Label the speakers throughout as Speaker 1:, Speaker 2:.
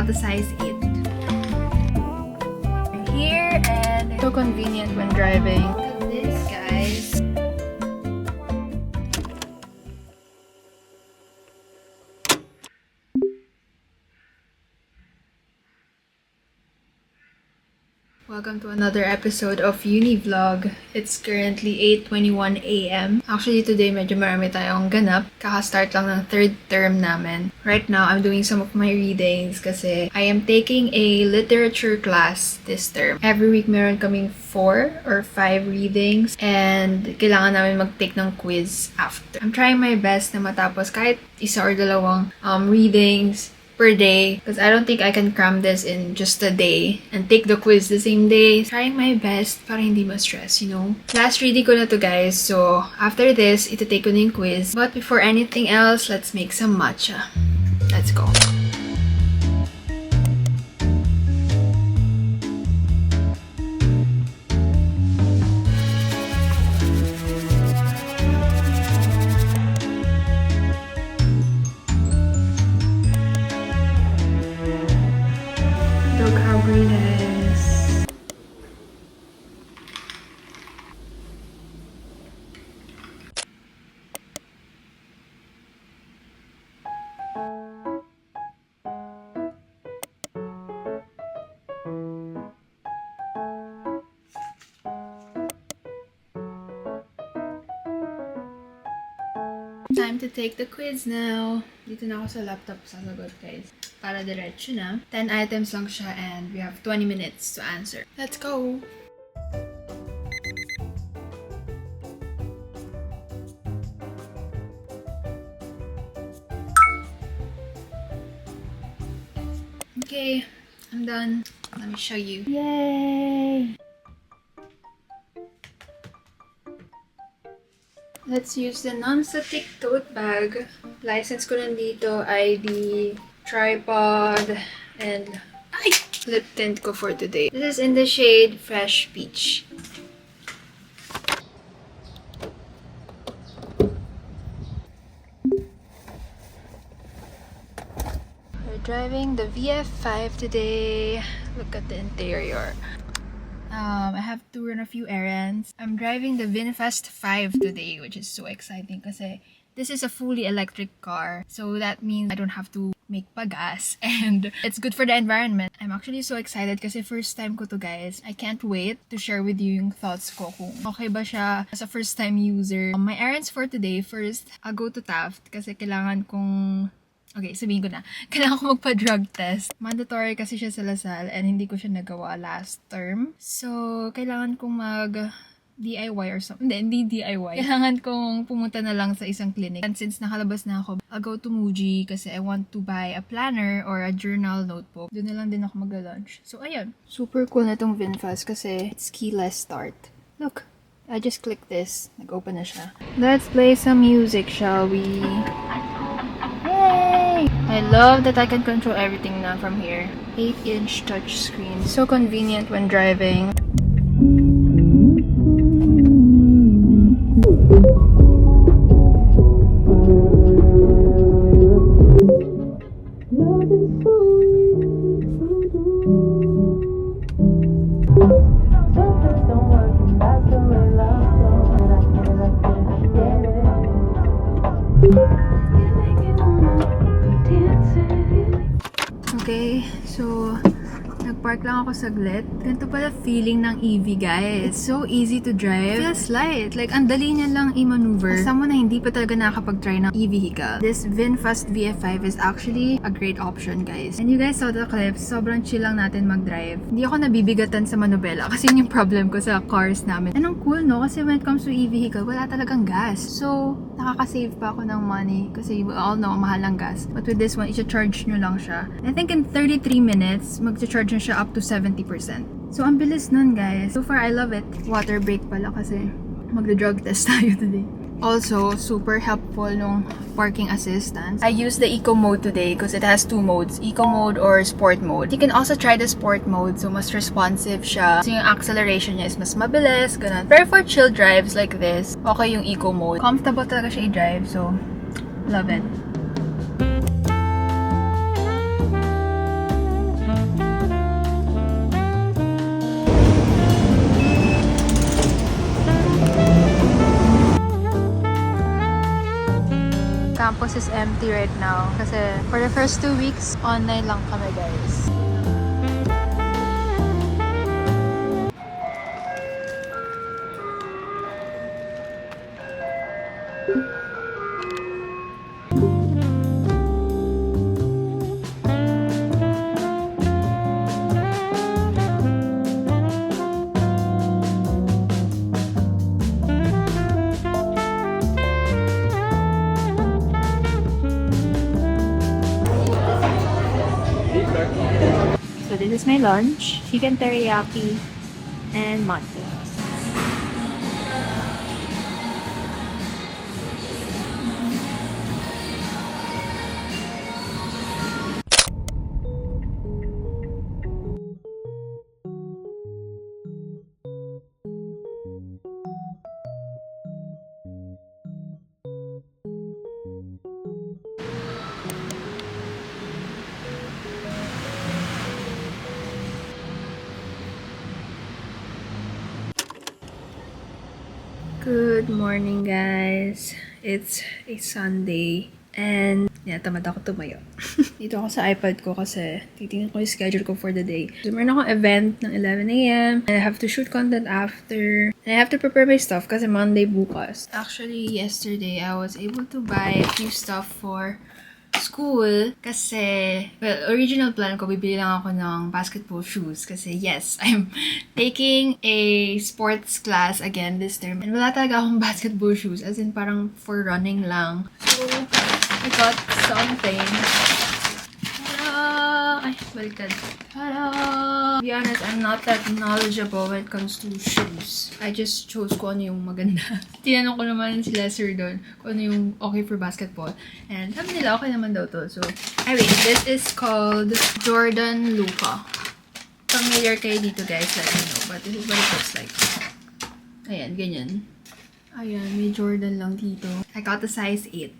Speaker 1: have the size 8. Here, and it's so convenient when driving. Look at this, guys. Welcome to another episode of Uni Vlog. It's currently 8:21 AM. Actually, today medyo marami tayong ganap. Kaka-start lang ng third term namin. Right now, I'm doing some of my readings kasi I am taking a literature class this term. Every week, meron kaming 4 or 5 readings and kailangan namin mag-take ng quiz after. I'm trying my best na matapos kahit isa or dalawang readings per day because I don't think I can cram this in just a day and take the quiz the same day. Trying my best para hindi ma-stress, you know. Last reading ko na to, guys. So, after this, ito-take ko na yung quiz. But before anything else, let's make some matcha. Let's go. Look how green it is. Time to take the quiz now. Dito na ako sa laptop sasagot, guys. Para diretso na. 10 items lang siya and we have 20 minutes to answer. Let's go! Okay, I'm done. Let me show you. Yay! Let's use the non-static tote bag. License ko nandito, ID, tripod, and lip tint ko for today. This is in the shade Fresh Peach. We're driving the VF5 today. Look at the interior. I have to run a few errands. I'm driving the VinFast 5 today, which is so exciting kasi this is a fully electric car. So that means I don't have to make pagas and it's good for the environment. I'm actually so excited kasi first time ko to, guys. I can't wait to share with you yung thoughts ko kung okay ba siya as a first time user. My errands for today, first, I'll go to Taft kasi kailangan kong okay, sabihin ko na. Kailangan ko magpa-drug test. Mandatory kasi siya sa Lasal and hindi ko siya nagawa last term. So, kailangan kong DIY or something. Hindi DIY. Kailangan kong pumunta na lang sa isang clinic. And since nakalabas na ako, I'll go to Muji kasi I want to buy a planner or a journal notebook. Doon na lang din ako mag-lunch. So, ayun. Super cool na itong VinFast kasi it's keyless start. Look, I just click this. Nag-open na siya. Let's play some music, shall we? Yay! I love that I can control everything now from here. 8-inch touchscreen. So convenient when driving. Okay, so nagpark lang ako saglit. Ganito pala feeling ng EV, guys. It's so easy to drive. It feels light. Like, ang dali niya lang i-maneuver. As someone na hindi pa talaga nakakapag-try ng e-vehicle, this VinFast VF5 is actually a great option, guys. And you guys saw the clips. Sobrang chill lang natin mag-drive. Hindi ako nabibigatan sa manubela kasi yun yung problem ko sa cars namin. And ang cool, no? Kasi when it comes to e-vehicle, wala talagang gas. So, nakaka-save pa ako ng money kasi we all know, mahal ng gas. But with this one, i-charge nyo lang siya. I think in 33 minutes, mag-charge nyo siya up to 70%. So, ang bilis nun, guys. So far, I love it. Water break pala kasi magda-drug test tayo today. Also, super helpful nung parking assistance. I used the eco mode today because it has 2 modes, eco mode or sport mode. You can also try the sport mode, so mas responsive siya. So yung acceleration niya is mas mabilis, ganun. Pero for chill drives like this, okay yung eco mode. Comfortable talaga siya i-drive, so love it. campus is empty right now. Kasi for the first 2 weeks, online lang kami, guys. So this is my lunch, chicken teriyaki and matcha. Good morning, guys. It's a Sunday and tamad ako tumayo. Dito ako sa iPad ko kasi titingnan ko yung schedule ko for the day. So, meron akong event ng 11 a.m. I have to shoot content after. And I have to prepare my stuff kasi Monday bukas. Actually, yesterday, I was able to buy a few stuff for school kasi, well, original plan ko, bibili lang ako ng basketball shoes kasi yes, I'm taking a sports class again this term and wala talaga akong basketball shoes, as in parang for running lang. So, I got something. Ay, baliktad. To be honest, I'm not that knowledgeable when it comes to shoes. I just chose kung ano yung maganda. Tinanong ko naman sila sir doon kung ano yung okay for basketball. And sabi nila okay naman daw to. So, anyway, this is called Jordan Luka. Familiar kayo dito, guys, let me know. But this is what it looks like. Ayan, ganyan. Ayan, may Jordan lang dito. I got the size 8.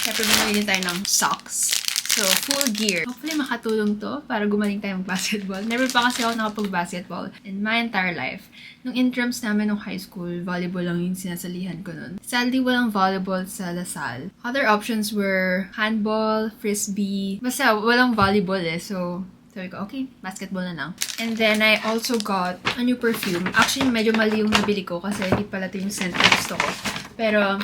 Speaker 1: Siyempre, bumili tayo ng socks. So, full gear. Hopefully, makatulong to para gumaling tayo mag-basketball. Never pa kasi ako nakapag-basketball in my entire life. Nung intrams namin nung high school, volleyball lang yung sinasalihan ko nun. Sadly, walang volleyball sa Lasal. Other options were handball, frisbee. Basta, walang volleyball eh. So, sabi ko, okay, basketball na lang. And then, I also got a new perfume. Actually, medyo mali yung nabili ko kasi hindi pala ito yung scent na gusto ko. Pero,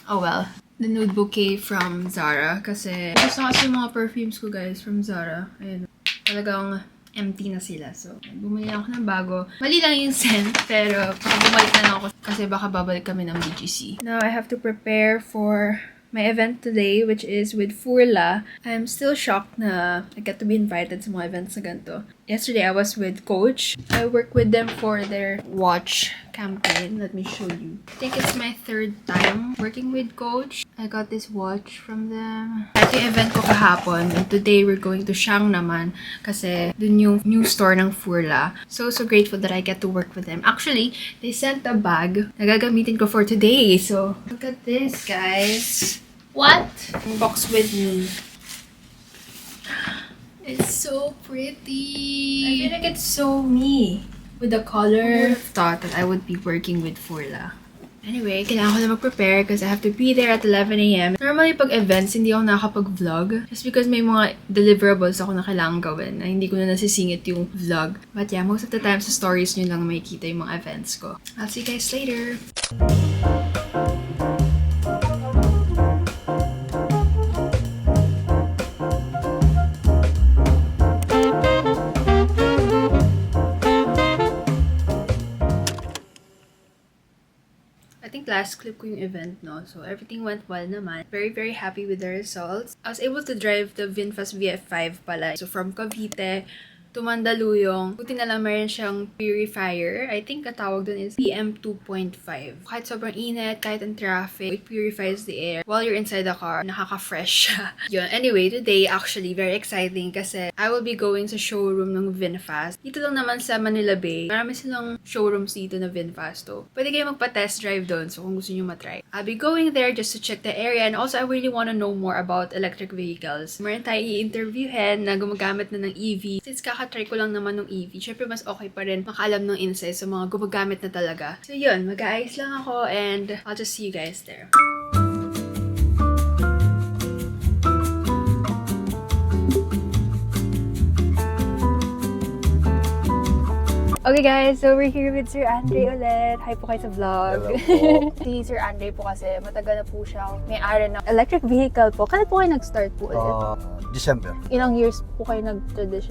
Speaker 1: oh well. The Nude Bouquet from Zara. Kasi gusto kasi yung mga perfumes ko, guys, from Zara. Ayun. Talagang empty na sila. So, bumili ako ng bago. Mali lang yung scent, pero bumalik na lang ako kasi baka babalik kami ng BGC. Now, I have to prepare for my event today, which is with Furla. I'm still shocked na I get to be invited sa mga events na ganito. Yesterday, I was with Coach. I work with them for their watch campaign. Let me show you. I think it's my 3rd time working with Coach. I got this watch from them. Ito yung event ko kahapon. And today, we're going to Siang naman. Kasi dun yung new store ng Furla. So grateful that I get to work with them. Actually, they sent a bag na gagamitin ko for today. So, look at this, guys. What? Box with me. It's so pretty. I feel like it's so me. With the color. I thought that I would be working with Furla. Anyway, kailangan ko na mag-prepare because I have to be there at 11 a.m. Normally, pag events, hindi ako nakakapag-vlog. Just because may mga deliverables ako na kailangan gawin na hindi ko na nasisingit yung vlog. But yeah, most of the time sa stories nyo lang makikita yung mga events ko. I'll see you guys later. I think last clip ko yung event, no? So, everything went well naman. Very, very happy with the results. I was able to drive the VinFast VF5 pala. So, from Cavite to Mandaluyong. Buti na lang meron siyang purifier. I think katawag dun is PM 2.5. Kahit sobrang init, kahit ang traffic, it purifies the air. While you're inside the car, nakaka-fresh siya. Yun. Anyway, today, actually, very exciting kasi I will be going sa showroom ng VinFast. Dito lang naman sa Manila Bay. Marami silang showrooms dito na VinFast. So, pwede kayo magpa-test drive doon. So, kung gusto nyo matry. I'll be going there just to check the area. And also, I really want to know more about electric vehicles. Meron tayo i-interviewin na gumagamit na ng EV. Since try ko lang naman ng EV. Syempre, mas okay pa rin makaalam ng insights sa mga gumagamit na talaga. So, yun. Mag-aayos lang ako and I'll just see you guys there. Okay guys, so we're here with Sir Andre ulit. Hi po kayo sa vlog.
Speaker 2: Hello po.
Speaker 1: Si Sir Andre po kasi matagal na po siya may-ari ng electric vehicle po. Kailan po kayo nag-start po ulit?
Speaker 2: December.
Speaker 1: Ilang years po kayo nag-tradition?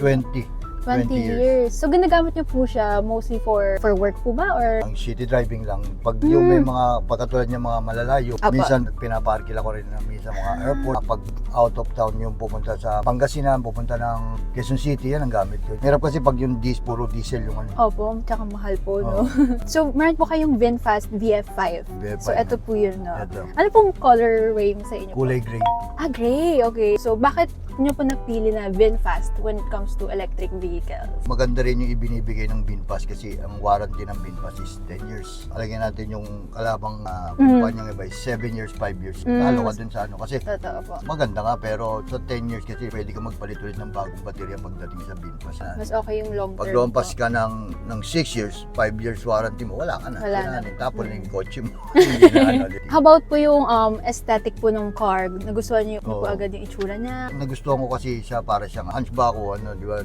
Speaker 2: 20
Speaker 1: years. So ginagamit niyo po siya mostly for work po ba or?
Speaker 2: Ang city driving lang. Pag yung may mga pagkatulad niya mga malalayo,
Speaker 1: Apa.
Speaker 2: minsan pinaparkil ako rin na minsan mga airport. Pag out of town yung pupunta sa Pangasinan, pupunta ng Quezon City, yan ang gamit ko. Hirap kasi pag yung puro diesel yung ano.
Speaker 1: Opo, tsaka mahal po, no? So meron po kayong VinFast VF5.
Speaker 2: VF5
Speaker 1: So ito po yun, no?
Speaker 2: Ito.
Speaker 1: Ano pong colorway sa inyo po?
Speaker 2: Kulay gray.
Speaker 1: Ah, gray. Okay. So bakit niyo po napili na VinFast when it comes to electric vehicles?
Speaker 2: Maganda rin yung ibinibigay ng VinFast kasi ang warranty ng VinFast is 10 years. Alagyan natin yung kalabang kumpanyang iba is 7 years, 5 years. Lalo ka dun sa ano kasi
Speaker 1: Totoo po.
Speaker 2: maganda nga pero sa 10 years kasi pwede ka magpalit ulit ng bagong baterya pagdating sa VinFast.
Speaker 1: Mas okay yung long term
Speaker 2: Pag lumpas ka ng 6 years, 5 years warranty mo, wala ka na.
Speaker 1: Wala na.
Speaker 2: Tapon yung kotse mo. Hindi na ano.
Speaker 1: How about po yung aesthetic po ng car? Nagustuhan niyo po
Speaker 2: Oo.
Speaker 1: agad yung itsura niya?
Speaker 2: Nagustuhan ko kasi siya para siyang hunchback o ano, di ba?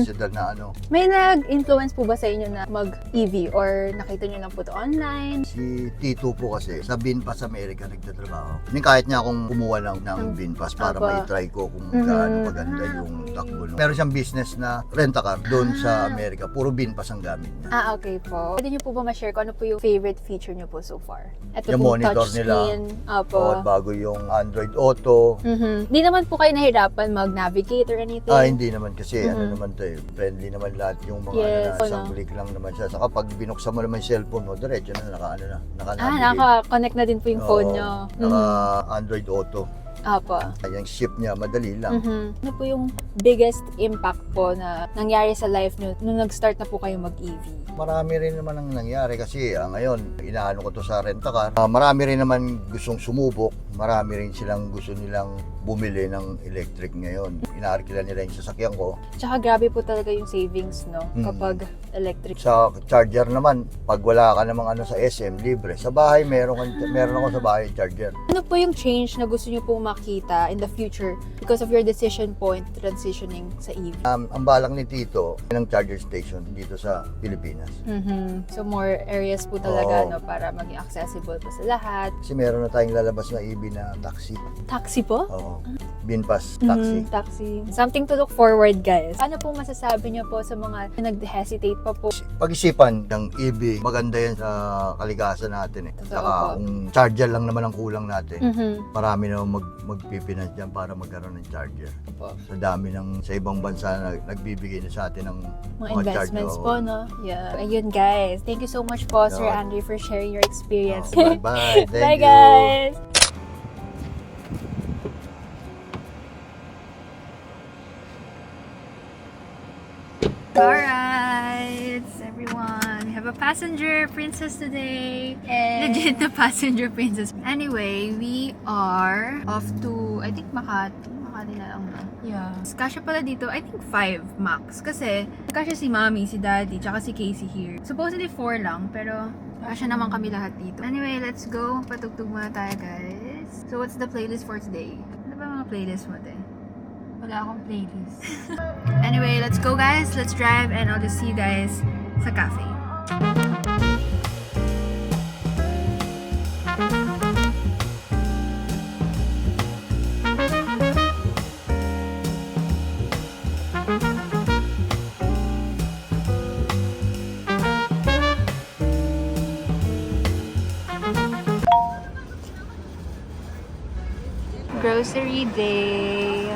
Speaker 2: Sedan na ano.
Speaker 1: May nag-influence po ba sa inyo na mag-EV or nakita niyo lang po ito online?
Speaker 2: Si Tito po kasi sa VinFast America nagtatrabaho. Kahit niya akong kumuha ng VinFast para
Speaker 1: Apa.
Speaker 2: mai-try ko kung gaano maganda yung takbo. Meron siyang business na rent-a-car doon sa Amerika. Puro VinFast ang gamit niya.
Speaker 1: Ah, okay po. Pwede niyo po ba ma-share kung ano po yung favorite feature niyo po so far? Ito
Speaker 2: Yung
Speaker 1: po,
Speaker 2: monitor
Speaker 1: touchscreen.
Speaker 2: nila.
Speaker 1: Opo.
Speaker 2: O, bago yung Android Auto.
Speaker 1: Hindi naman po kayo nahirapan mag-navigate or anything?
Speaker 2: Hindi naman kasi ano naman to eh. Friendly naman lahat yung mga
Speaker 1: Yes,
Speaker 2: ano, isang click lang naman siya. Saka pag binuksan mo naman yung cellphone mo, diretso na naka-navigate.
Speaker 1: Naka-connect na din po yung phone
Speaker 2: Oo,
Speaker 1: niyo.
Speaker 2: Naka-Android Auto.
Speaker 1: Opo.
Speaker 2: Yung ship niya, madali lang.
Speaker 1: Ano po yung biggest impact po na nangyari sa life niyo nung nag-start na po kayo mag-EV?
Speaker 2: Marami rin naman ang nangyari kasi ngayon, inaano ko to sa rent-a-car. Marami rin naman gustong sumubok. Marami rin silang gusto nilang bumili ng electric ngayon. Inaarkila nila yung sasakyan ko.
Speaker 1: Tsaka grabe po talaga yung savings, no? Kapag electric.
Speaker 2: Sa charger naman, pag wala ka namang ano sa SM, libre. Sa bahay, meron ako sa bahay charger.
Speaker 1: Ano po yung change na gusto niyo po makita in the future because of your decision point transitioning sa EV?
Speaker 2: Ang balak ni Tito, ng charger station dito sa Pilipinas.
Speaker 1: So more areas po talaga,
Speaker 2: Oo.
Speaker 1: no? Para maging accessible po sa lahat.
Speaker 2: Kasi meron na tayong lalabas na EV na taxi.
Speaker 1: Taxi po?
Speaker 2: Oo. VinFast taxi.
Speaker 1: Taxi. Something to look forward, guys. Ano po masasabi niyo po sa mga nag-hesitate pa po?
Speaker 2: Pag-isipan ng EV, maganda yan sa kalikasan natin eh.
Speaker 1: Totoo
Speaker 2: Saka
Speaker 1: po.
Speaker 2: kung charger lang naman ang kulang natin,
Speaker 1: Mhm.
Speaker 2: marami na magpipinas dyan para magkaroon ng charger.
Speaker 1: Po.
Speaker 2: Sa dami sa ibang bansa na nagbibigay na sa atin ng
Speaker 1: Mga investments
Speaker 2: charger.
Speaker 1: po, no? Yeah. Ayun, guys. Thank you so much po, Sir
Speaker 2: Yeah.
Speaker 1: Andre, for sharing your experience.
Speaker 2: Bye-bye. Thank
Speaker 1: Bye,
Speaker 2: you.
Speaker 1: guys! Alright, everyone. We have a passenger princess today. Legit na passenger princess. Anyway, we are off to, I think, Makati. Makati na lang na. Yeah. Kasya pala dito, I think 5 max. Kasi, kasya si mommy, si daddy, tsaka si Casey here. Supposedly 4 lang, pero kasya naman kami lahat dito. Anyway, let's go. Patugtog muna tayo, guys. So, what's the playlist for today? Ano ba mga playlist mo, te? Wala akong playlist. Anyway, let's go, guys. Let's drive and I'll just see you guys sa cafe. Grocery day.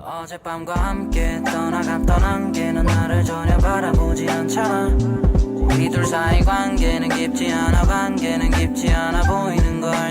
Speaker 3: 어젯밤과 함께 떠나갔던 안개는 나를 전혀 바라보지 않잖아. 우리 둘 사이 관계는 깊지 않아 보이는 걸